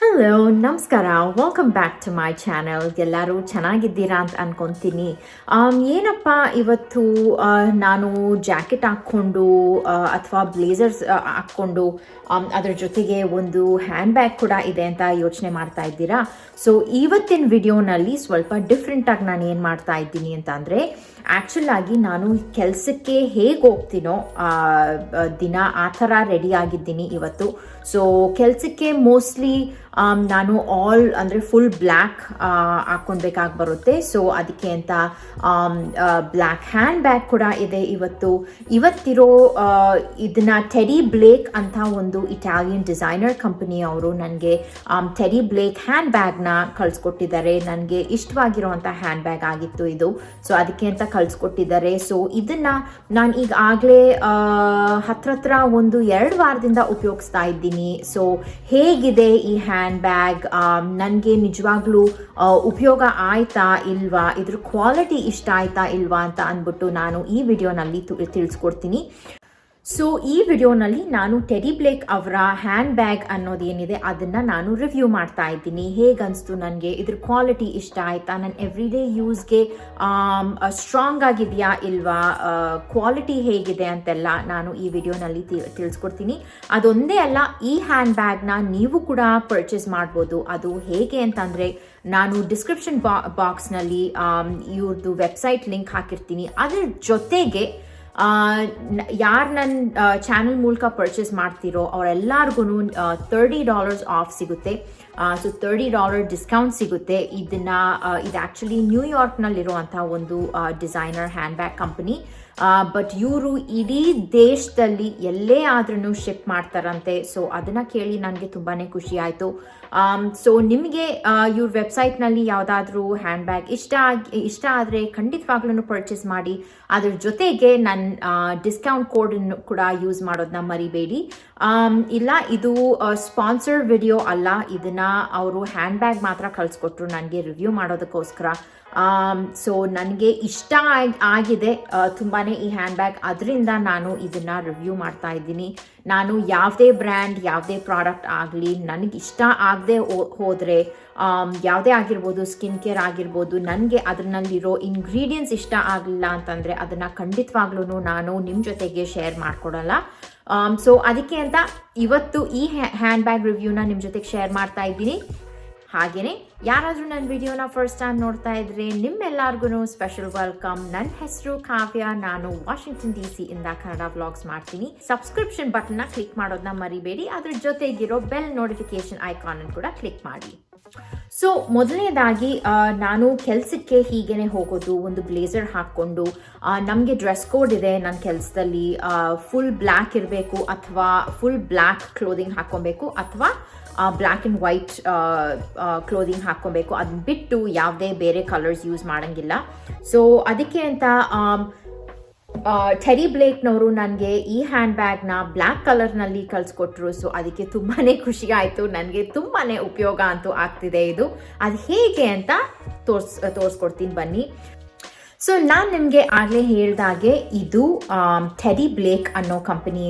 Hello ನಮಸ್ಕಾರ, welcome back to my channel. ಎಲ್ಲರೂ ಚೆನ್ನಾಗಿದ್ದೀರಾ ಅಂತ ಅನ್ಕೊತೀನಿ. ಏನಪ್ಪ ಇವತ್ತು ನಾನು ಜಾಕೆಟ್ ಹಾಕ್ಕೊಂಡು ಅಥವಾ ಬ್ಲೇಸರ್ಸ್ ಹಾಕ್ಕೊಂಡು ಅದ್ರ ಜೊತೆಗೆ ಒಂದು ಹ್ಯಾಂಡ್ ಬ್ಯಾಗ್ ಕೂಡ ಇದೆ ಅಂತ ಯೋಚನೆ ಮಾಡ್ತಾ ಇದ್ದೀರಾ. ಸೊ ಇವತ್ತಿನ ವಿಡಿಯೋನಲ್ಲಿ ಸ್ವಲ್ಪ ಡಿಫ್ರೆಂಟಾಗಿ ನಾನು ಏನು ಮಾಡ್ತಾ ಇದ್ದೀನಿ ಅಂತ ಅಂದರೆ, ಆ್ಯಕ್ಚುಲ್ ಆಗಿ ನಾನು ಕೆಲಸಕ್ಕೆ ಹೇಗೆ ಹೋಗ್ತೀನೋ ದಿನ ಆ ಥರ ರೆಡಿ ಆಗಿದ್ದೀನಿ ಇವತ್ತು. ಸೊ ಕೆಲಸಕ್ಕೆ ಮೋಸ್ಟ್ಲಿ ನಾನು ಅಂದರೆ ಫುಲ್ ಬ್ಲ್ಯಾಕ್ ಹಾಕ್ಕೊಳ್ಬೇಕಾಗಿ ಬರುತ್ತೆ. ಸೊ ಅದಕ್ಕೆ ಅಂತ ಬ್ಲ್ಯಾಕ್ ಹ್ಯಾಂಡ್ ಬ್ಯಾಗ್ ಕೂಡ ಇದೆ ಇವತ್ತಿರೋ ಇದನ್ನ ಟೆಡಿ ಬ್ಲೇಕ್ ಅಂತ ಒಂದು ಇಟಾಲಿಯನ್ ಡಿಸೈನರ್ ಕಂಪನಿ ಅವರು ನನಗೆ ಟೆಡಿ ಬ್ಲೇಕ್ ಹ್ಯಾಂಡ್ ಬ್ಯಾಗ್ನ ಕಳಿಸ್ಕೊಟ್ಟಿದ್ದಾರೆ. ನನಗೆ ಇಷ್ಟವಾಗಿರುವಂಥ ಹ್ಯಾಂಡ್ ಬ್ಯಾಗ್ ಆಗಿತ್ತು ಇದು. ಸೊ ಅದಕ್ಕೆ ಅಂತ ಕಳಿಸ್ಕೊಟ್ಟಿದ್ದಾರೆ. ಸೊ ಇದನ್ನ ನಾನು ಈಗಾಗಲೇ ಹತ್ರ ಒಂದು 2 ವಾರದಿಂದ ಉಪಯೋಗಿಸ್ತಾ ಇದ್ದೀನಿ. ಸೊ ಹೇಗಿದೆ ಈ ಹ್ಯಾಂಡ್ ಬ್ಯಾಗ್, ನನಗೆ ನಿಜವಾಗ್ಲೂ ಉಪಯೋಗ ಆಯ್ತಾ ಇಲ್ವಾ, ಇದ್ರ ಕ್ವಾಲಿಟಿ ಇಷ್ಟ ಆಯ್ತಾ ಇಲ್ವಾ ಅಂತ ಅಂದ್ಬಿಟ್ಟು ನಾನು ಈ ವಿಡಿಯೋನಲ್ಲಿ ತಿಳಿಸ್ಕೊಡ್ತೀನಿ. ಸೊ ಈ ವಿಡಿಯೋನಲ್ಲಿ ನಾನು ಟೆಡಿ ಬ್ಲೇಕ್ ಅವರ ಹ್ಯಾಂಡ್ ಬ್ಯಾಗ್ ಅನ್ನೋದೇನಿದೆ ಅದನ್ನು ನಾನು ರಿವ್ಯೂ ಮಾಡ್ತಾ ಇದ್ದೀನಿ. ಹೇಗನ್ನಿಸ್ತು ನನಗೆ, ಇದ್ರ ಕ್ವಾಲಿಟಿ ಇಷ್ಟ ಆಯ್ತಾ, ನನ್ನ ಎವ್ರಿಡೇ ಯೂಸ್ಗೆ ಸ್ಟ್ರಾಂಗ್ ಆಗಿದೆಯಾ ಇಲ್ವಾ, ಕ್ವಾಲಿಟಿ ಹೇಗಿದೆ ಅಂತೆಲ್ಲ ನಾನು ಈ ವಿಡಿಯೋನಲ್ಲಿ ತಿಳಿಸ್ಕೊಡ್ತೀನಿ. ಅದೊಂದೇ ಅಲ್ಲ, ಈ ಹ್ಯಾಂಡ್ ಬ್ಯಾಗ್ನ ನೀವು ಕೂಡ ಪರ್ಚೇಸ್ ಮಾಡ್ಬೋದು. ಅದು ಹೇಗೆ ಅಂತಂದರೆ, ನಾನು ಡಿಸ್ಕ್ರಿಪ್ಷನ್ ಬಾಕ್ಸ್ನಲ್ಲಿ ಇವ್ರದ್ದು ವೆಬ್ಸೈಟ್ ಲಿಂಕ್ ಹಾಕಿರ್ತೀನಿ. ಅದ್ರ ಜೊತೆಗೆ ಯಾರು ನನ್ನ ಚಾನಲ್ ಮೂಲಕ ಪರ್ಚೇಸ್ ಮಾಡ್ತಿರೋ ಅವರೆಲ್ಲರಿಗೂ $30 ಆಫ್ ಸಿಗುತ್ತೆ. ಸೊ $30 ಡಿಸ್ಕೌಂಟ್ ಸಿಗುತ್ತೆ. ಇದು ಆ್ಯಕ್ಚುಲಿ ನ್ಯೂಯಾರ್ಕ್ನಲ್ಲಿರುವಂಥ ಒಂದು designer hand bag company. But ಇವರು ಇಡೀ ದೇಶದಲ್ಲಿ ಎಲ್ಲೇ ಆದ್ರೂ ಶಿಪ್ ಮಾಡ್ತಾರಂತೆ. ಸೊ ಅದನ್ನು ಕೇಳಿ ನನಗೆ ತುಂಬಾ ಖುಷಿ ಆಯಿತು. ಸೊ ನಿಮಗೆ ಇವ್ರ ವೆಬ್ಸೈಟ್ನಲ್ಲಿ ಯಾವುದಾದ್ರೂ ಹ್ಯಾಂಡ್ ಬ್ಯಾಗ್ ಇಷ್ಟ ಆದರೆ ಖಂಡಿತವಾಗ್ಲೂ ಪರ್ಚೇಸ್ ಮಾಡಿ. ಅದ್ರ ಜೊತೆಗೆ ನನ್ನ ಡಿಸ್ಕೌಂಟ್ ಕೋಡನ್ನು ಕೂಡ ಯೂಸ್ ಮಾಡೋದನ್ನ ಮರಿಬೇಡಿ. ಇಲ್ಲ, ಇದು ಸ್ಪಾನ್ಸರ್ ವಿಡಿಯೋ ಅಲ್ಲ. ಇದನ್ನ ಅವರು ಹ್ಯಾಂಡ್ ಬ್ಯಾಗ್ ಮಾತ್ರ ಕಳಿಸ್ಕೊಟ್ರು ನನಗೆ ರಿವ್ಯೂ ಮಾಡೋದಕ್ಕೋಸ್ಕರ. ಸೊ ನನಗೆ ಇಷ್ಟ ಆಗಿದೆ ತುಂಬಾ ಈ ಹ್ಯಾಂಡ್ ಬ್ಯಾಗ್. ಅದರಿಂದ ನಾನು ಇದನ್ನು ರಿವ್ಯೂ ಮಾಡ್ತಾ ಇದ್ದೀನಿ. ನಾನು ಯಾವುದೇ ಬ್ರ್ಯಾಂಡ್, ಯಾವುದೇ ಪ್ರಾಡಕ್ಟ್ ಆಗಲಿ ನನಗೆ ಇಷ್ಟ ಆಗದೆ ಹೋದರೆ, ಯಾವುದೇ ಆಗಿರ್ಬೋದು, ಸ್ಕಿನ್ ಕೇರ್ ಆಗಿರ್ಬೋದು, ನನಗೆ ಅದರಲ್ಲಿರೋ ಇಂಗ್ರೀಡಿಯೆಂಟ್ಸ್ ಇಷ್ಟ ಆಗಲಿಲ್ಲ ಅಂತಂದರೆ ಅದನ್ನು ಖಂಡಿತವಾಗ್ಲೂ ನಾನು ನಿಮ್ಮ ಜೊತೆಗೆ ಶೇರ್ ಮಾಡಿಕೊಡಲ್ಲ. ಸೊ ಅದಕ್ಕೆ ಅಂತ ಇವತ್ತು ಈ ಹ್ಯಾಂಡ್ ಬ್ಯಾಗ್ ರಿವ್ಯೂನ ನಿಮ್ಮ ಜೊತೆಗೆ ಶೇರ್ ಮಾಡ್ತಾ ಇದ್ದೀನಿ. ಹಾಗೆಯೇ ಯಾರಾದರೂ ನನ್ನ ವಿಡಿಯೋನ ಫಸ್ಟ್ ಟೈಮ್ ನೋಡ್ತಾ ಇದ್ರೆ ನಿಮ್ಮೆಲ್ಲರಿಗೂ ಸ್ಪೆಷಲ್ ವೆಲ್ಕಮ್. ನನ್ನ ಹೆಸರು ಕಾವ್ಯ. ನಾನು ವಾಷಿಂಗ್ಟನ್ DC ಇಂದ ಕನ್ನಡ ವ್ಲಾಗ್ಸ್ ಮಾಡ್ತೀನಿ. ಸಬ್ಸ್ಕ್ರಿಪ್ಷನ್ ಬಟನ್ನ ಕ್ಲಿಕ್ ಮಾಡೋದನ್ನ ಮರಿಬೇಡಿ. ಅದ್ರ ಜೊತೆಗಿರೋ ಬೆಲ್ ನೋಟಿಫಿಕೇಶನ್ ಐಕಾನ್ ಕೂಡ ಕ್ಲಿಕ್ ಮಾಡಿ. ಸೊ ಮೊದಲನೇದಾಗಿ ನಾನು ಕೆಲಸಕ್ಕೆ ಹೀಗೇನೆ ಹೋಗೋದು, ಒಂದು ಬ್ಲೇಸರ್ ಹಾಕ್ಕೊಂಡು. ನಮಗೆ ಡ್ರೆಸ್ ಕೋಡ್ ಇದೆ ನನ್ನ ಕೆಲಸದಲ್ಲಿ. ಫುಲ್ ಬ್ಲ್ಯಾಕ್ ಇರಬೇಕು ಅಥವಾ ಫುಲ್ ಬ್ಲ್ಯಾಕ್ ಕ್ಲೋದಿಂಗ್ ಹಾಕ್ಕೊಬೇಕು ಅಥವಾ ಬ್ಲ್ಯಾಕ್ ಆ್ಯಂಡ್ ವೈಟ್ ಕ್ಲೋದಿಂಗ್ ಹಾಕ್ಕೊಬೇಕು. ಅದನ್ನ ಬಿಟ್ಟು ಯಾವುದೇ ಬೇರೆ ಕಲರ್ಸ್ ಯೂಸ್ ಮಾಡೋಂಗಿಲ್ಲ. ಸೊ ಅದಕ್ಕೆ ಅಂತ ಟೆಡಿ ಬ್ಲೇಕ್ನವರು ನನಗೆ ಈ ಹ್ಯಾಂಡ್ ಬ್ಯಾಗ್ನ ಬ್ಲ್ಯಾಕ್ ಕಲರ್ನಲ್ಲಿ ಕಳಿಸ್ಕೊಟ್ರು. ಸೊ ಅದಕ್ಕೆ ತುಂಬಾ ಖುಷಿ ಆಯಿತು. ನನಗೆ ತುಂಬಾ ಉಪಯೋಗ ಅಂತೂ ಆಗ್ತಿದೆ ಇದು. ಅದು ಹೇಗೆ ಅಂತ ತೋರಿಸ್ಕೊಡ್ತೀನಿ ಬನ್ನಿ. ಸೊ ನಾನು ನಿಮಗೆ ಆಗಲೇ ಹೇಳಿದಾಗೆ ಇದು ಟೆಡಿ ಬ್ಲೇಕ್ ಅನ್ನೋ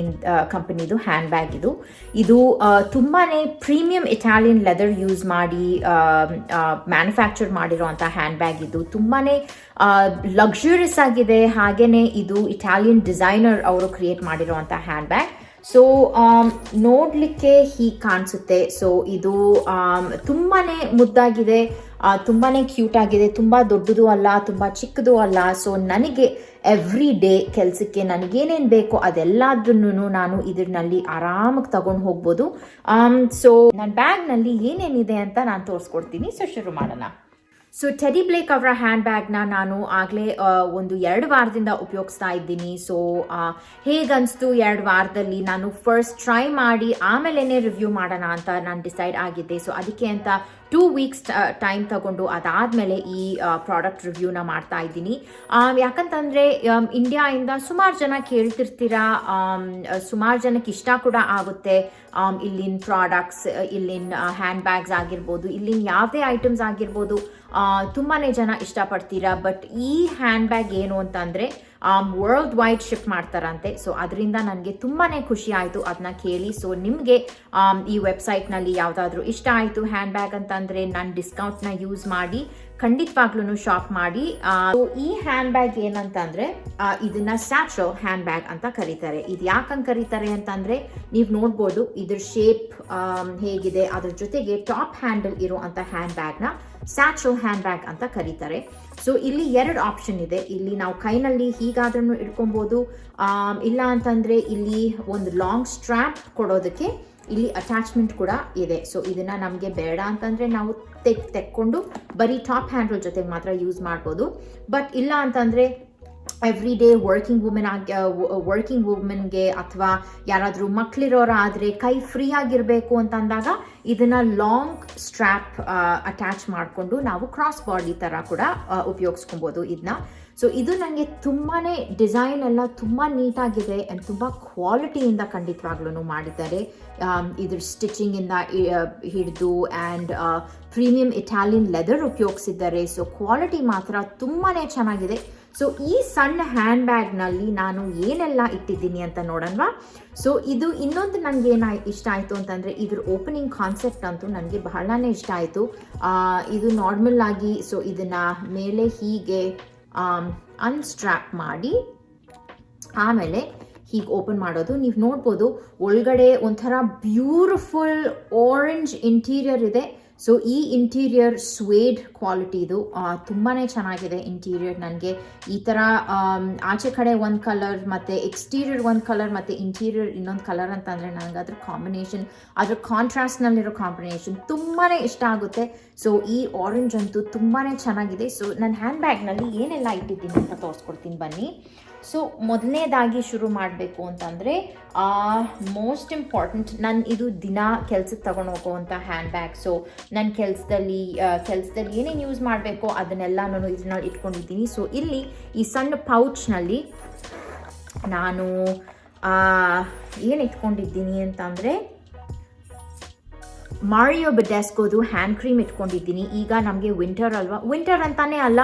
ಕಂಪನಿದು ಹ್ಯಾಂಡ್ ಬ್ಯಾಗ್ ಇದು ತುಂಬಾ ಪ್ರೀಮಿಯಂ ಇಟಾಲಿಯನ್ ಲೆದರ್ ಯೂಸ್ ಮಾಡಿ ಮ್ಯಾನುಫ್ಯಾಕ್ಚರ್ ಮಾಡಿರೋವಂಥ ಹ್ಯಾಂಡ್ ಬ್ಯಾಗ್. ಇದು ತುಂಬಾ ಲಕ್ಸುರಿಯಸ್ ಆಗಿದೆ. ಹಾಗೆಯೇ ಇದು ಇಟಾಲಿಯನ್ ಡಿಸೈನರ್ ಅವರು ಕ್ರಿಯೇಟ್ ಮಾಡಿರೋವಂಥ ಹ್ಯಾಂಡ್ ಬ್ಯಾಗ್. ಸೊ ನೋಡಲಿಕ್ಕೆ ಹೀಗೆ ಕಾಣಿಸುತ್ತೆ. ಸೊ ಇದು ತುಂಬಾ ಮುದ್ದಾಗಿದೆ, ತುಂಬಾ ಕ್ಯೂಟ್ ಆಗಿದೆ. ತುಂಬ ದೊಡ್ಡದು ಅಲ್ಲ, ತುಂಬ ಚಿಕ್ಕದು ಅಲ್ಲ. ಸೊ ನನಗೆ ಎವ್ರಿ ಡೇ ಕೆಲಸಕ್ಕೆ ನನಗೇನೇನು ಬೇಕೋ ಅದೆಲ್ಲದನ್ನು ನಾನು ಇದರಲ್ಲಿ ಆರಾಮಾಗಿ ತಗೊಂಡು ಹೋಗ್ಬೋದು. ಸೊ ನನ್ನ ಬ್ಯಾಗ್ನಲ್ಲಿ ಏನೇನಿದೆ ಅಂತ ನಾನು ತೋರಿಸ್ಕೊಡ್ತೀನಿ. ಸೊ ಶುರು ಮಾಡೋಣ. ಸೊ ಟೆಡಿ ಬ್ಲೇಕ್ ಅವರ ಹ್ಯಾಂಡ್ ಬ್ಯಾಗ್ನ ನಾನು ಆಗಲೇ ಒಂದು 2 ವಾರದಿಂದ ಉಪಯೋಗಿಸ್ತಾ ಇದ್ದೀನಿ. ಸೊ ಹೇಗನ್ನಿಸ್ತು 2 ವಾರದಲ್ಲಿ, ನಾನು ಫಸ್ಟ್ ಟ್ರೈ ಮಾಡಿ ಆಮೇಲೆ ರಿವ್ಯೂ ಮಾಡೋಣ ಅಂತ ನಾನು ಡಿಸೈಡ್ ಆಗಿದ್ದೆ. ಸೊ ಅದಕ್ಕೆ ಅಂತ 2 ವೀಕ್ಸ್ ಟೈಮ್ ತಗೊಂಡು ಅದಾದಮೇಲೆ ಈ ಪ್ರಾಡಕ್ಟ್ ರಿವ್ಯೂನ ಮಾಡ್ತಾ ಇದ್ದೀನಿ. ಯಾಕಂತಂದರೆ ಇಂಡಿಯಾಯಿಂದ ಸುಮಾರು ಜನ ಕೇಳ್ತಿರ್ತೀರಾ, ಸುಮಾರು ಜನಕ್ಕೆ ಇಷ್ಟ ಕೂಡ ಆಗುತ್ತೆ ಇಲ್ಲಿನ ಪ್ರಾಡಕ್ಟ್ಸ್, ಇಲ್ಲಿನ ಹ್ಯಾಂಡ್ ಬ್ಯಾಗ್ಸ್ ಆಗಿರ್ಬೋದು, ಇಲ್ಲಿನ ಯಾವುದೇ ಐಟಮ್ಸ್ ಆಗಿರ್ಬೋದು. ತುಂಬಾ ಜನ ಇಷ್ಟಪಡ್ತೀರಾ. ಬಟ್ ಈ ಹ್ಯಾಂಡ್ ಬ್ಯಾಗ್ ಏನು ಅಂತಂದರೆ ವರ್ಲ್ಡ್ ವೈಡ್ ಶಿಪ್ ಮಾಡ್ತಾರಂತೆ. ಸೊ ಅದರಿಂದ ನನಗೆ ತುಂಬಾ ಖುಷಿ ಆಯಿತು ಅದನ್ನ ಕೇಳಿ. ಸೊ ನಿಮಗೆ ಈ ವೆಬ್ಸೈಟ್ನಲ್ಲಿ ಯಾವುದಾದ್ರೂ ಇಷ್ಟ ಆಯಿತು ಹ್ಯಾಂಡ್ ಬ್ಯಾಗ್ ಅಂತಂದರೆ ನಾನು ಡಿಸ್ಕೌಂಟ್ನ ಯೂಸ್ ಮಾಡಿ ಖಂಡಿತವಾಗ್ಲೂ ಶಾಪ್ ಮಾಡಿ. ಈ ಹ್ಯಾಂಡ್ ಬ್ಯಾಗ್ ಏನಂತಂದ್ರೆ ಇದನ್ನ ಸ್ಯಾಚೋ ಹ್ಯಾಂಡ್ ಬ್ಯಾಗ್ ಅಂತ ಕರೀತಾರೆ. ಇದು ಯಾಕಂಗೆ ಕರೀತಾರೆ ಅಂತಂದ್ರೆ ನೀವು ನೋಡ್ಬೋದು ಇದ್ರ ಶೇಪ್ ಹೇಗಿದೆ, ಅದ್ರ ಜೊತೆಗೆ ಟಾಪ್ ಹ್ಯಾಂಡಲ್ ಇರೋ ಅಂತ ಹ್ಯಾಂಡ್ ಬ್ಯಾಗ್ನ ಸ್ಯಾಚೋ ಹ್ಯಾಂಡ್ ಬ್ಯಾಗ್ ಅಂತ ಕರೀತಾರೆ. ಸೊ ಇಲ್ಲಿ 2 ಆಪ್ಷನ್ ಇದೆ. ಇಲ್ಲಿ ನಾವು ಕೈನಲ್ಲಿ ಹೀಗಾದ್ರೂ ಇಟ್ಕೊಬೋದು, ಇಲ್ಲ ಅಂತಂದ್ರೆ ಇಲ್ಲಿ ಒಂದು ಲಾಂಗ್ ಸ್ಟ್ರ್ಯಾಪ್ ಕೊಡೋದಕ್ಕೆ ಇಲ್ಲಿ ಅಟ್ಯಾಚ್ಮೆಂಟ್ ಕೂಡ ಇದೆ. ಸೊ ಇದನ್ನ ನಮಗೆ ಬೇಡ ಅಂತಂದ್ರೆ ನಾವು ತೆಕ್ಕೊಂಡು ಬರೀ ಟಾಪ್ ಹ್ಯಾಂಡಲ್ ಜೊತೆಗೆ ಮಾತ್ರ ಯೂಸ್ ಮಾಡ್ಬೋದು. ಬಟ್ ಇಲ್ಲ ಅಂತಂದ್ರೆ ಎವ್ರಿ ಡೇ ವರ್ಕಿಂಗ್ ವುಮೆನ್ಗೆ ಅಥವಾ ಯಾರಾದರೂ ಮಕ್ಕಳಿರೋರಾದರೆ ಕೈ ಫ್ರೀ ಆಗಿರಬೇಕು ಅಂತಂದಾಗ ಇದನ್ನು ಲಾಂಗ್ ಸ್ಟ್ರ್ಯಾಪ್ ಅಟ್ಯಾಚ್ ಮಾಡಿಕೊಂಡು ನಾವು ಕ್ರಾಸ್ ಬಾಡಿ ಥರ ಕೂಡ ಉಪಯೋಗಿಸ್ಕೊಬೋದು ಇದನ್ನ. ಸೊ ಇದು ನನಗೆ ತುಂಬಾ ಡಿಸೈನ್ ಎಲ್ಲ ತುಂಬ ನೀಟಾಗಿದೆ ಆ್ಯಂಡ್ ತುಂಬ ಕ್ವಾಲಿಟಿಯಿಂದ ಖಂಡಿತವಾಗ್ಲೂ ಮಾಡಿದ್ದಾರೆ. ಇದ್ರ ಸ್ಟಿಚಿಂಗಿಂದ ಹಿಡಿದು ಆ್ಯಂಡ್ ಪ್ರೀಮಿಯಂ ಇಟಾಲಿಯನ್ ಲೆದರ್ ಉಪಯೋಗಿಸಿದ್ದಾರೆ. ಸೊ ಕ್ವಾಲಿಟಿ ಮಾತ್ರ ತುಂಬಾ ಚೆನ್ನಾಗಿದೆ. ಸೊ ಈ ಸಣ್ಣ ಹ್ಯಾಂಡ್ ಬ್ಯಾಗ್ನಲ್ಲಿ ನಾನು ಏನೆಲ್ಲ ಇಟ್ಟಿದ್ದೀನಿ ಅಂತ ನೋಡೋಣವಾ. ಸೊ ಇದು ಇನ್ನೊಂದು ನನಗೆ ಇಷ್ಟ ಆಯಿತು ಅಂತಂದರೆ ಇದ್ರ ಓಪನಿಂಗ್ ಕಾನ್ಸೆಪ್ಟ್ ಅಂತೂ ನನಗೆ ಬಹಳನೇ ಇಷ್ಟ ಆಯಿತು. ಇದು ನಾರ್ಮಲ್ ಆಗಿ ಸೊ ಇದನ್ನು ಮೇಲೆ ಹೀಗೆ ಅನ್ಸ್ಟ್ರ್ಯಾಪ್ ಮಾಡಿ ಆಮೇಲೆ ಹೀಗೆ ಓಪನ್ ಮಾಡೋದು. ನೀವು ನೋಡ್ಬೋದು ಒಳಗಡೆ ಒಂಥರ ಬ್ಯೂಟಿಫುಲ್ ಆರೆಂಜ್ ಇಂಟೀರಿಯರ್ ಇದೆ. ಸೊ ಈ ಇಂಟೀರಿಯರ್ ಸ್ವೇಡ್ ಕ್ವಾಲಿಟಿದು ತುಂಬಾ ಚೆನ್ನಾಗಿದೆ ಇಂಟೀರಿಯರ್. ನನಗೆ ಈ ಥರ ಆಚೆ ಕಡೆ ಒಂದು ಕಲರ್ ಮತ್ತು ಎಕ್ಸ್ಟೀರಿಯರ್ ಒಂದು ಕಲರ್ ಮತ್ತು ಇಂಟೀರಿಯರ್ ಇನ್ನೊಂದು ಕಲರ್ ಅಂತಂದರೆ ನನಗೆ ಅದ್ರ ಕಾಂಬಿನೇಷನ್, ಅದ್ರ ಕಾಂಟ್ರಾಸ್ಟ್ನಲ್ಲಿರೋ ಕಾಂಬಿನೇಷನ್ ತುಂಬಾ ಇಷ್ಟ ಆಗುತ್ತೆ. ಸೊ ಈ ಆರೆಂಜ್ ಅಂತೂ ತುಂಬಾ ಚೆನ್ನಾಗಿದೆ. ಸೊ ನನ್ನ ಹ್ಯಾಂಡ್ ಬ್ಯಾಗ್ನಲ್ಲಿ ಏನೆಲ್ಲ ಇಟ್ಟಿದ್ದೀನಿ ಅಂತ ತೋರಿಸ್ಕೊಡ್ತೀನಿ ಬನ್ನಿ. ಸೊ ಮೊದಲನೇದಾಗಿ ಶುರು ಮಾಡಬೇಕು ಅಂತಂದರೆ ಮೋಸ್ಟ್ ಇಂಪಾರ್ಟೆಂಟ್, ನಾನು ಇದು ದಿನ ಕೆಲ್ಸಕ್ಕೆ ತಗೊಂಡು ಹೋಗುವಂಥ ಹ್ಯಾಂಡ್ ಬ್ಯಾಗ್. ಸೊ ನನ್ನ ಕೆಲಸದಲ್ಲಿ ಏನೇನು ಯೂಸ್ ಮಾಡಬೇಕೋ ಅದನ್ನೆಲ್ಲ ನಾನು ಇದರಲ್ಲಿ ಇಟ್ಕೊಂಡಿದ್ದೀನಿ. ಸೊ ಇಲ್ಲಿ ಈ ಸಣ್ಣ ಪೌಚ್ನಲ್ಲಿ ನಾನು ಏನು ಇಟ್ಕೊಂಡಿದ್ದೀನಿ ಅಂತಂದರೆ 𝗬𝗵𝗿𝗲 ಹ್ಯಾಂಡ್ ಕ್ರೀಮ್ ಇಟ್ಕೊಂಡಿದ್ದೀನಿ. ಈಗ ನಮಗೆ ವಿಂಟರ್ ಅಲ್ವಾ, ವಿಂಟರ್ ಅಂತಾನೆ ಅಲ್ಲ,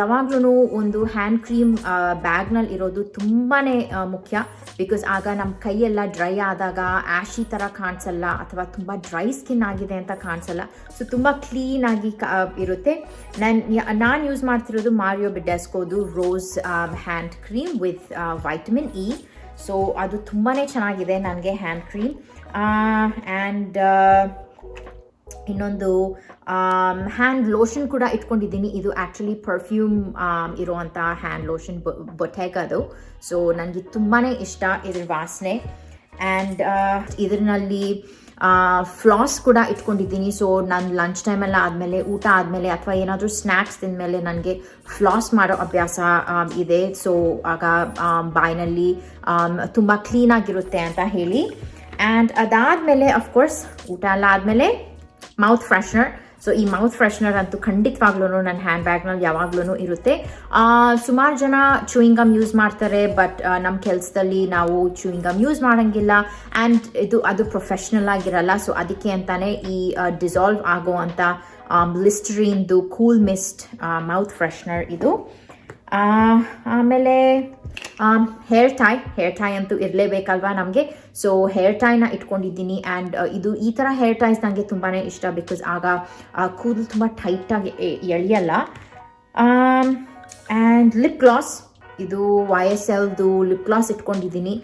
ಯಾವಾಗ್ಲೂ ಒಂದು ಹ್ಯಾಂಡ್ ಕ್ರೀಮ್ ಬ್ಯಾಗ್ನಲ್ಲಿ ಇರೋದು ತುಂಬಾ ಮುಖ್ಯ. ಬಿಕಾಸ್ ಆಗ ನಮ್ಮ ಕೈಯೆಲ್ಲ ಡ್ರೈ ಆದಾಗ ಆ್ಯಶಿ ಥರ ಕಾಣಿಸಲ್ಲ ಅಥವಾ ತುಂಬ ಡ್ರೈ ಸ್ಕಿನ್ ಆಗಿದೆ ಅಂತ ಕಾಣಿಸಲ್ಲ. ಸೊ ತುಂಬ ಕ್ಲೀನಾಗಿ ಇರುತ್ತೆ. ನಾನು ಯೂಸ್ ಮಾಡ್ತಿರೋದು 𝗬𝗵𝗿𝗲 rose hand cream with vitamin E. So ಅದು ತುಂಬಾ ಚೆನ್ನಾಗಿದೆ ನನಗೆ ಹ್ಯಾಂಡ್ ಕ್ರೀಮ್. ಆ್ಯಂಡ್ ಇನ್ನೊಂದು ಹ್ಯಾಂಡ್ ಲೋಷನ್ ಕೂಡ ಇಟ್ಕೊಂಡಿದ್ದೀನಿ. ಇದು ಆ್ಯಕ್ಚುಲಿ ಪರ್ಫ್ಯೂಮ್ ಇರುವಂಥ ಹ್ಯಾಂಡ್ ಲೋಷನ್ 𝗬𝗵𝗿𝗲. ಸೊ ನನಗೆ ತುಂಬಾ ಇಷ್ಟ ಇದ್ರ ವಾಸನೆ. ಆ್ಯಂಡ್ ಇದರಲ್ಲಿ ಫ್ಲಾಸ್ ಕೂಡ ಇಟ್ಕೊಂಡಿದ್ದೀನಿ. ಸೊ ನಾನು ಲಂಚ್ ಟೈಮೆಲ್ಲ ಆದಮೇಲೆ, ಊಟ ಆದಮೇಲೆ ಅಥವಾ ಏನಾದರೂ ಸ್ನ್ಯಾಕ್ಸ್ ತಿಂದಮೇಲೆ ನನಗೆ ಫ್ಲಾಸ್ ಮಾಡೋ ಅಭ್ಯಾಸ ಇದೆ. ಸೊ ಆಗ ಬಾಯಿನಲ್ಲಿ ತುಂಬ ಕ್ಲೀನಾಗಿರುತ್ತೆ ಅಂತ ಹೇಳಿ. ಆ್ಯಂಡ್ ಅದಾದಮೇಲೆ ಅಫ್ಕೋರ್ಸ್ ಊಟ ಎಲ್ಲ ಆದಮೇಲೆ ಮೌತ್ ಫ್ರೆಶ್ನರ್. ಸೊ ಈ ಮೌತ್ ಫ್ರೆಶ್ನರ್ ಅಂತೂ ಖಂಡಿತವಾಗ್ಲೂ ನನ್ನ ಹ್ಯಾಂಡ್ ಬ್ಯಾಗ್ನಲ್ಲಿ ಯಾವಾಗ್ಲೂ ಇರುತ್ತೆ. ಸುಮಾರು ಜನ ಚೂಯಿಂಗ್ ಗಮ್ ಯೂಸ್ ಮಾಡ್ತಾರೆ, ಬಟ್ ನಮ್ಮ ಕೆಲಸದಲ್ಲಿ ನಾವು ಚೂಯಿಂಗ್ ಗಮ್ ಯೂಸ್ ಮಾಡೋಂಗಿಲ್ಲ ಆ್ಯಂಡ್ ಅದು ಪ್ರೊಫೆಷ್ನಲ್ ಆಗಿರಲ್ಲ. ಸೊ ಅದಕ್ಕೆ ಅಂತಾನೆ ಈ ಡಿಸಾಲ್ವ್ ಆಗೋ ಅಂಥ ಲಿಸ್ಟರೀನ್ದು ಕೂಲ್ ಮಿಸ್ಟ್ ಮೌತ್ ಫ್ರೆಶ್ನರ್ ಇದು. ಆಮೇಲೆ ಹೇರ್ ಟೈ ಅಂತೂ ಇರಲೇಬೇಕಲ್ವಾ ನಮಗೆ. ಸೊ ಹೇರ್ ಟೈನ ಇಟ್ಕೊಂಡಿದ್ದೀನಿ. ಆ್ಯಂಡ್ ಇದು ಈ ಥರ ಹೇರ್ ಟೈಸ್ ನನಗೆ ತುಂಬಾ ಇಷ್ಟ. ಬಿಕಾಸ್ ಆಗ ಕೂದಲು ತುಂಬ ಟೈಟಾಗಿ ಎಳೆಯಲ್ಲ. ಆ್ಯಂಡ್ ಲಿಪ್ ಗ್ಲಾಸ್, ಇದು YSLದು ಲಿಪ್ ಗ್ಲಾಸ್ ಇಟ್ಕೊಂಡಿದ್ದೀನಿ.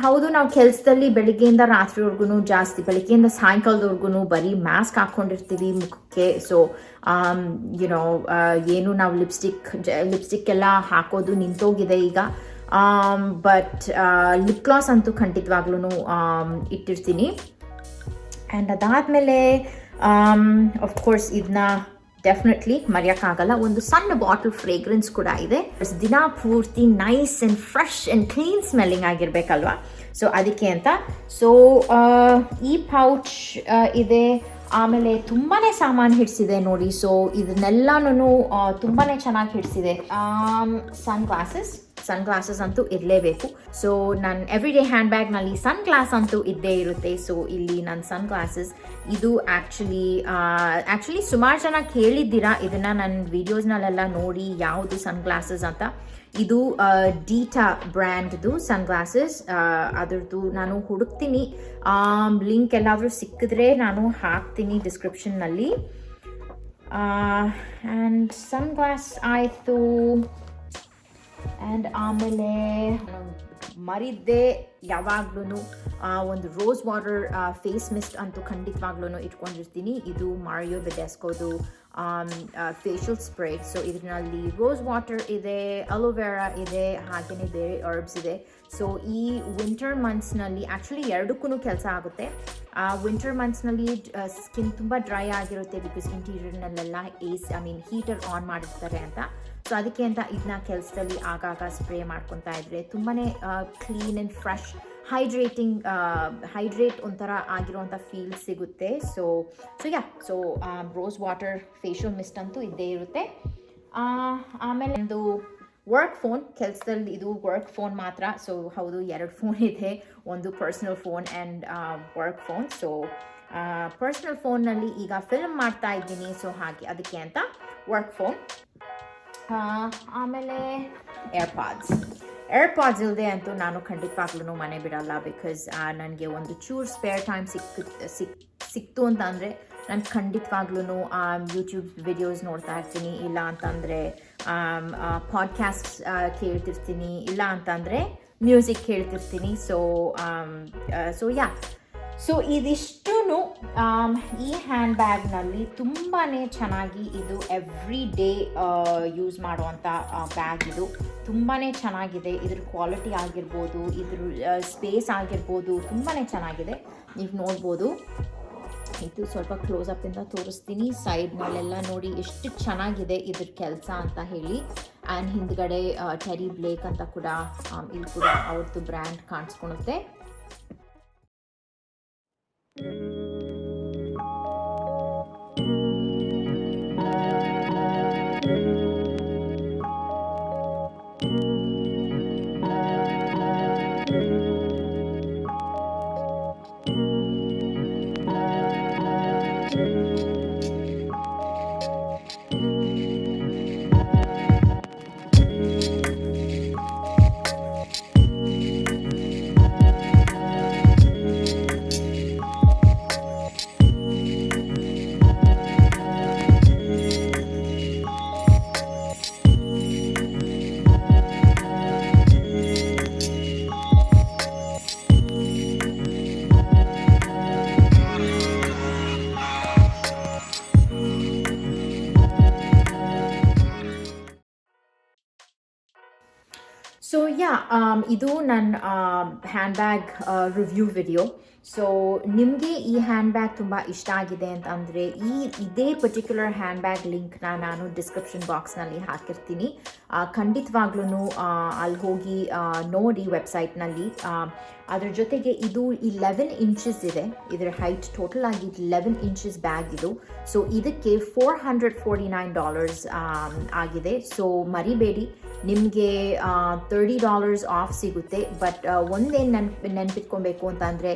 ಹೌದು, ನಾವು ಕೆಲಸದಲ್ಲಿ ಬೆಳಿಗ್ಗೆಯಿಂದ ರಾತ್ರಿವರೆಗೂ ಜಾಸ್ತಿ, ಬೆಳಿಗ್ಗೆಯಿಂದ ಸಾಯಂಕಾಲದವರೆಗೂ ಬರೀ ಮಾಸ್ಕ್ ಹಾಕ್ಕೊಂಡಿರ್ತೀವಿ ಮುಖಕ್ಕೆ. ಸೊ ಏನು ನಾವು ಲಿಪ್ಸ್ಟಿಕ್ ಎಲ್ಲ ಹಾಕೋದು ನಿಂತೋಗಿದೆ ಈಗ. ಬಟ್ ಲಿಪ್ ಗ್ಲಾಸ್ ಅಂತೂ ಖಂಡಿತವಾಗ್ಲೂ ಇಟ್ಟಿರ್ತೀನಿ. ಆ್ಯಂಡ್ ಅದಾದಮೇಲೆ ಆಫ್ಕೋರ್ಸ್ ಇದನ್ನ ಡೆಫಿನೆಟ್ಲಿ ಮರೆಯೋಕ್ಕಾಗಲ್ಲ, ಒಂದು ಸಣ್ಣ ಬಾಟಲ್ ಫ್ರೇಗ್ರೆನ್ಸ್ ಕೂಡ ಇದೆ. ದಿನ ಪೂರ್ತಿ nice and fresh and clean smelling ಆಗಿರಬೇಕಲ್ವಾ. ಸೊ ಅದಕ್ಕೆ ಅಂತ ಸೊ ಈ ಪೌಚ್ ಇದೆ. ಆಮೇಲೆ ತುಂಬಾ ಸಾಮಾನು ಹಿಡಿಸಿದೆ ನೋಡಿ. ಸೊ ಇದನ್ನೆಲ್ಲನೂ ತುಂಬಾ ಚೆನ್ನಾಗಿ ಹಿಡಿಸಿದೆ. ಸನ್ ಗ್ಲಾಸಸ್, ಸನ್ ಗ್ಲಾಸಸ್ ಅಂತೂ ಇರಲೇಬೇಕು. ಸೊ ನನ್ನ ಎವ್ರಿ ಡೇ ಹ್ಯಾಂಡ್ ಬ್ಯಾಗ್ನಲ್ಲಿ ಸನ್ ಗ್ಲಾಸ್ ಅಂತೂ ಇದ್ದೇ ಇರುತ್ತೆ. ಸೊ ಇಲ್ಲಿ ನನ್ನ ಸನ್ ಗ್ಲಾಸಸ್ ಇದು ಆ್ಯಕ್ಚುಲಿ ಸುಮಾರು ಜನ ಕೇಳಿದ್ದೀರಾ ಇದನ್ನು ನನ್ನ ವೀಡಿಯೋಸ್ನಲ್ಲೆಲ್ಲ ನೋಡಿ ಯಾವುದು ಸನ್ ಗ್ಲಾಸಸ್ ಅಂತ. ಇದು ಡೀಟಾ ಬ್ರ್ಯಾಂಡ್ದು ಸನ್ ಗ್ಲಾಸಸ್. ಅದರದ್ದು ನಾನು ಹುಡುಕ್ತೀನಿ, ಲಿಂಕ್ ಎಲ್ಲಾದರೂ ಸಿಕ್ಕಿದ್ರೆ ನಾನು ಹಾಕ್ತೀನಿ ಡಿಸ್ಕ್ರಿಪ್ಷನ್ನಲ್ಲಿ. ಆ್ಯಂಡ್ ಸನ್ ಗ್ಲಾಸ್ ಆಯಿತು. ಆ್ಯಂಡ್ ಆಮೇಲೆ ಮರಿದ್ದೆ ಯಾವಾಗ್ಲೂ ಒಂದು ರೋಸ್ ವಾಟರ್ ಫೇಸ್ ಮಿಸ್ಟ್ ಅಂತೂ ಖಂಡಿತವಾಗ್ಲೂ ಇಟ್ಕೊಂಡಿರ್ತೀನಿ. ಇದು 𝗦𝗂𝗶𝗶𝗲 ಫೇಶಿಯಲ್ ಸ್ಪ್ರೇ. ಸೊ ಇದರಲ್ಲಿ ರೋಸ್ ವಾಟರ್ ಇದೆ, ಅಲೋವೆರಾ ಇದೆ, ಹಾಗೆಯೇ ಬೇರೆ ಹರ್ಬ್ಸ್ ಇದೆ. ಸೊ ಈ ವಿಂಟರ್ ಮಂತ್ಸ್ನಲ್ಲಿ ಆ್ಯಕ್ಚುಲಿ ಎರಡಕ್ಕೂ ಕೆಲಸ ಆಗುತ್ತೆ. ವಿಂಟರ್ ಮಂತ್ಸ್ನಲ್ಲಿ ಸ್ಕಿನ್ ತುಂಬ ಡ್ರೈ ಆಗಿರುತ್ತೆ, ಬಿಕಾಸ್ ಇಂಟೀರಿಯರ್ನಲ್ಲೆಲ್ಲ ಹೀಟರ್ ಆನ್ ಮಾಡಿರ್ತಾರೆ ಅಂತ. ಸೊ ಅದಕ್ಕೆ ಅಂತ ಇದನ್ನ ಕೆಲಸದಲ್ಲಿ ಆಗಾಗ ಸ್ಪ್ರೇ ಮಾಡ್ಕೊತಾ ಇದ್ರೆ ತುಂಬಾ ಕ್ಲೀನ್ ಆ್ಯಂಡ್ ಫ್ರೆಶ್ ಹೈಡ್ರೇಟ್ ಒಂಥರ ಆಗಿರುವಂಥ ಫೀಲ್ ಸಿಗುತ್ತೆ. So rose water facial mist ಅಂತೂ ಇದ್ದೇ ಇರುತ್ತೆ. ಆಮೇಲೆ ಒಂದು ವರ್ಕ್ ಫೋನ್, ಕೆಲಸದಲ್ಲಿ ಇದು ವರ್ಕ್ ಫೋನ್ ಮಾತ್ರ. ಸೊ ಹೌದು, 2 ಫೋನ್ ಇದೆ, ಒಂದು personal phone and work phone. So personal ಫೋನ್ನಲ್ಲಿ ಈಗ ಫಿಲ್ಮ್ ಮಾಡ್ತಾ ಇದ್ದೀನಿ, ಸೊ ಹಾಗೆ ಅದಕ್ಕೆ ಅಂತ ವರ್ಕ್ ಫೋನ್. ಆಮೇಲೆ ಏರ್ಪಾಡ್ಸ್ ಇಲ್ಲದೆ ಅಂತೂ ನಾನು ಖಂಡಿತವಾಗ್ಲೂ ಮನೆ ಬಿಡಲ್ಲ. ಬಿಕಾಸ್ ನನಗೆ ಒಂದು ಚೂರು ಸ್ಪೇರ್ ಟೈಮ್ ಸಿಕ್ತು ಅಂತ ಅಂದರೆ ನಾನು ಖಂಡಿತವಾಗ್ಲೂ ಯೂಟ್ಯೂಬ್ ವಿಡಿಯೋಸ್ ನೋಡ್ತಾ ಇರ್ತೀನಿ, ಇಲ್ಲ ಅಂತಂದರೆ ಪಾಡ್ಕ್ಯಾಸ್ಟ್ ಕೇಳ್ತಿರ್ತೀನಿ, ಇಲ್ಲ ಅಂತಂದರೆ ಮ್ಯೂಸಿಕ್ ಕೇಳ್ತಿರ್ತೀನಿ. ಸೊ ಇದಿಷ್ಟೂ ಈ ಹ್ಯಾಂಡ್ ಬ್ಯಾಗ್ನಲ್ಲಿ ತುಂಬಾ ಚೆನ್ನಾಗಿ, ಇದು ಎವ್ರಿ ಡೇ ಯೂಸ್ ಮಾಡುವಂಥ ಬ್ಯಾಗ್. ಇದು ತುಂಬಾ ಚೆನ್ನಾಗಿದೆ. ಇದ್ರ ಕ್ವಾಲಿಟಿ ಆಗಿರ್ಬೋದು, ಇದ್ರ ಸ್ಪೇಸ್ ಆಗಿರ್ಬೋದು ತುಂಬಾ ಚೆನ್ನಾಗಿದೆ. ನೀವು ನೋಡ್ಬೋದು. ಇದು ಸ್ವಲ್ಪ ಕ್ಲೋಸಪ್ಪಿಂದ ತೋರಿಸ್ತೀನಿ. ಸೈಡ್ನಲ್ಲೆಲ್ಲ ನೋಡಿ ಎಷ್ಟು ಚೆನ್ನಾಗಿದೆ ಇದ್ರ ಕೆಲಸ ಅಂತ ಹೇಳಿ. ಆ್ಯಂಡ್ ಹಿಂದ್ಗಡೆ ಟೆರಿ ಬ್ಲೇಕ್ ಅಂತ ಕೂಡ ಇಲ್ಲಿ ಕೂಡ ಅವ್ರದ್ದು ಬ್ರ್ಯಾಂಡ್ ಕಾಣಿಸ್ಕೊಳುತ್ತೆ. ಸೊ ಇದು ನನ್ನ hand bag review video. So ನಿಮಗೆ ಈ ಹ್ಯಾಂಡ್ ಬ್ಯಾಗ್ ತುಂಬ ಇಷ್ಟ ಆಗಿದೆ ಅಂತಂದರೆ ಇದೇ ಪರ್ಟಿಕ್ಯುಲರ್ ಹ್ಯಾಂಡ್ ಬ್ಯಾಗ್ ಲಿಂಕ್ನ ನಾನು ಡಿಸ್ಕ್ರಿಪ್ಷನ್ ಬಾಕ್ಸ್ನಲ್ಲಿ ಹಾಕಿರ್ತೀನಿ. ಖಂಡಿತವಾಗ್ಲೂ ಅಲ್ಲಿ ಹೋಗಿ ನೋಡಿ ವೆಬ್ಸೈಟ್ನಲ್ಲಿ. ಅದ್ರ ಜೊತೆಗೆ ಇದು 11 ಇಂಚಸ್ ಇದೆ. ಇದರ ಹೈಟ್ ಟೋಟಲ್ ಆಗಿ 11 ಇಂಚಸ್ ಬ್ಯಾಗ್ ಇದು. ಸೊ ಇದಕ್ಕೆ $449 ಆಗಿದೆ. ಸೊ ಮರಿಬೇಡಿ, ನಿಮಗೆ $30 ಆಫ್ ಸಿಗುತ್ತೆ. ಬಟ್ ಒಂದೇನು ನೆನ್ಪಿಟ್ಕೊಬೇಕು ಅಂತಂದರೆ,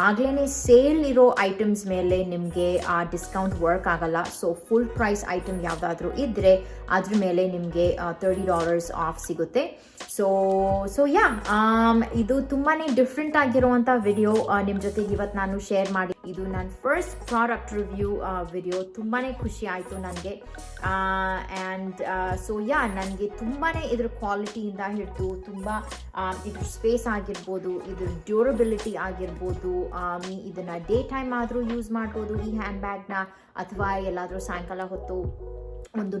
ಆಗಲೇ ಸೇಲ್ ಇರೋ ಐಟಮ್ಸ್ ಮೇಲೆ ನಿಮಗೆ ಆ ಡಿಸ್ಕೌಂಟ್ ವರ್ಕ್ ಆಗಲ್ಲ. ಸೊ ಫುಲ್ ಪ್ರೈಸ್ ಐಟಮ್ ಯಾವುದಾದ್ರೂ ಇದ್ದರೆ ಅದ್ರ ಮೇಲೆ ನಿಮಗೆ $30 ಆಫ್ ಸಿಗುತ್ತೆ. ಸೊ ಇದು ತುಂಬಾ ಡಿಫ್ರೆಂಟ್ ಆಗಿರುವಂಥ ವಿಡಿಯೋ ನಿಮ್ಮ ಜೊತೆಗೆ ಇವತ್ತು ನಾನು ಶೇರ್ ಮಾಡಿ. ಇದು ನನ್ನ ಫಸ್ಟ್ ಪ್ರಾಡಕ್ಟ್ ರಿವ್ಯೂ ವಿಡಿಯೋ. ತುಂಬಾ ಖುಷಿ ಆಯಿತು ನನಗೆ. ಆ್ಯಂಡ್ ನನಗೆ ತುಂಬಾ ಇದ್ರ ಕ್ವಾಲಿಟಿಯಿಂದ ಹಿಡಿದು ತುಂಬ ಇದ್ರ ಸ್ಪೇಸ್ ಆಗಿರ್ಬೋದು, ಇದ್ರ ಡ್ಯೂರಬಿಲಿಟಿ ಆಗಿರ್ಬೋದು, ಇದನ್ನು ಡೇ ಟೈಮ್ ಆದರೂ ಯೂಸ್ ಮಾಡ್ಬೋದು ಈ ಹ್ಯಾಂಡ್ ಬ್ಯಾಗ್ನ, ಅಥವಾ ಎಲ್ಲಾದರೂ ಸಾಯಂಕಾಲ ಹೊತ್ತು ಒಂದು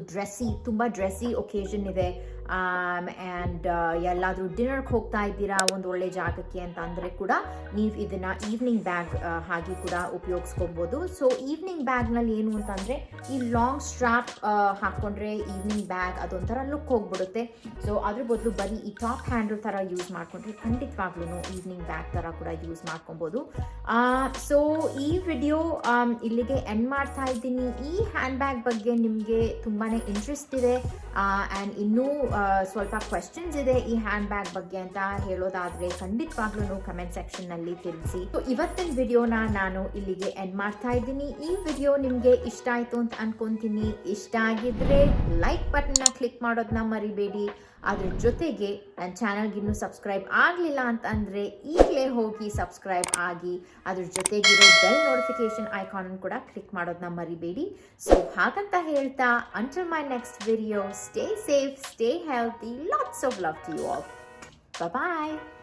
ತುಂಬ ಡ್ರೆಸ್ಸಿ ಒಕೇಶನ್ ಇದೆ. ಆ್ಯಂಡ್ ಎಲ್ಲಾದರೂ ಡಿನ್ನರ್ಗೆ ಹೋಗ್ತಾ ಇದ್ದೀರಾ ಒಂದು ಒಳ್ಳೆ ಜಾಗಕ್ಕೆ ಅಂತ ಅಂದರೆ ಕೂಡ ನೀವು ಇದನ್ನು ಈವ್ನಿಂಗ್ ಬ್ಯಾಗ್ ಹಾಗೆ ಕೂಡ ಉಪಯೋಗಿಸ್ಕೊಬೋದು. ಸೊ ಈವ್ನಿಂಗ್ ಬ್ಯಾಗ್ನಲ್ಲಿ ಏನು ಅಂತಂದರೆ, ಈ ಲಾಂಗ್ ಸ್ಟ್ರಾಪ್ ಹಾಕ್ಕೊಂಡ್ರೆ ಈವ್ನಿಂಗ್ ಬ್ಯಾಗ್ ಅದೊಂಥರ ಲುಕ್ ಹೋಗ್ಬಿಡುತ್ತೆ. ಸೊ ಅದ್ರ ಬದಲು ಬರೀ ಈ ಟಾಪ್ ಹ್ಯಾಂಡಲ್ ಥರ ಯೂಸ್ ಮಾಡಿಕೊಂಡ್ರೆ ಖಂಡಿತವಾಗ್ಲೂ ಈವ್ನಿಂಗ್ ಬ್ಯಾಗ್ ಥರ ಕೂಡ ಯೂಸ್ ಮಾಡ್ಕೊಬೋದು. ಸೊ ಈ ವಿಡಿಯೋ ಇಲ್ಲಿಗೆ ಎಂಡ್ ಮಾಡ್ತಾ ಇದ್ದೀನಿ. ಈ ಹ್ಯಾಂಡ್ ಬ್ಯಾಗ್ ಬಗ್ಗೆ ನಿಮಗೆ ತುಂಬಾ ಇಂಟ್ರೆಸ್ಟ್ ಇದೆ ಆ್ಯಂಡ್ ಇನ್ನೂ ಸ್ವಲ್ಪ ಕ್ವೆಶನ್ಸ್ ಇದೆ ಈ ಹ್ಯಾಂಡ್ ಬ್ಯಾಗ್ ಬಗ್ಗೆ ಅಂತ ಹೇಳೋದಾದರೆ ಖಂಡಿತವಾಗ್ಲೂ ಕಮೆಂಟ್ ಸೆಕ್ಷನ್ನಲ್ಲಿ ತಿಳಿಸಿ. ಸೊ ಇವತ್ತಿನ ವಿಡಿಯೋನ ನಾನು ಇಲ್ಲಿಗೆ ಎಂಡ್ ಮಾಡ್ತಾ ಇದ್ದೀನಿ. ಈ ವಿಡಿಯೋ ನಿಮಗೆ ಇಷ್ಟ ಆಯಿತು ಅಂತ ಅನ್ಕೊತೀನಿ. ಇಷ್ಟ ಆಗಿದ್ರೆ ಲೈಕ್ ಬಟನ್ನ ಕ್ಲಿಕ್ ಮಾಡೋದನ್ನ ಮರಿಬೇಡಿ. ಅದ್ರ ಜೊತೆಗೆ ನನ್ನ ಚಾನಲ್ಗೆ ಇನ್ನೂ ಸಬ್ಸ್ಕ್ರೈಬ್ ಆಗಲಿಲ್ಲ ಅಂತಂದರೆ ಈಗಲೇ ಹೋಗಿ ಸಬ್ಸ್ಕ್ರೈಬ್ ಆಗಿ ಅದ್ರ ಜೊತೆಗಿರೋ ಬೆಲ್ ನೋಟಿಫಿಕೇಶನ್ ಐಕಾನ್ ಕೂಡ ಕ್ಲಿಕ್ ಮಾಡೋದನ್ನ ಮರಿಬೇಡಿ. ಸೊ ಹಾಗಂತ ಹೇಳ್ತಾ until my next video, stay safe, stay healthy, lots of love to you all. Bye bye.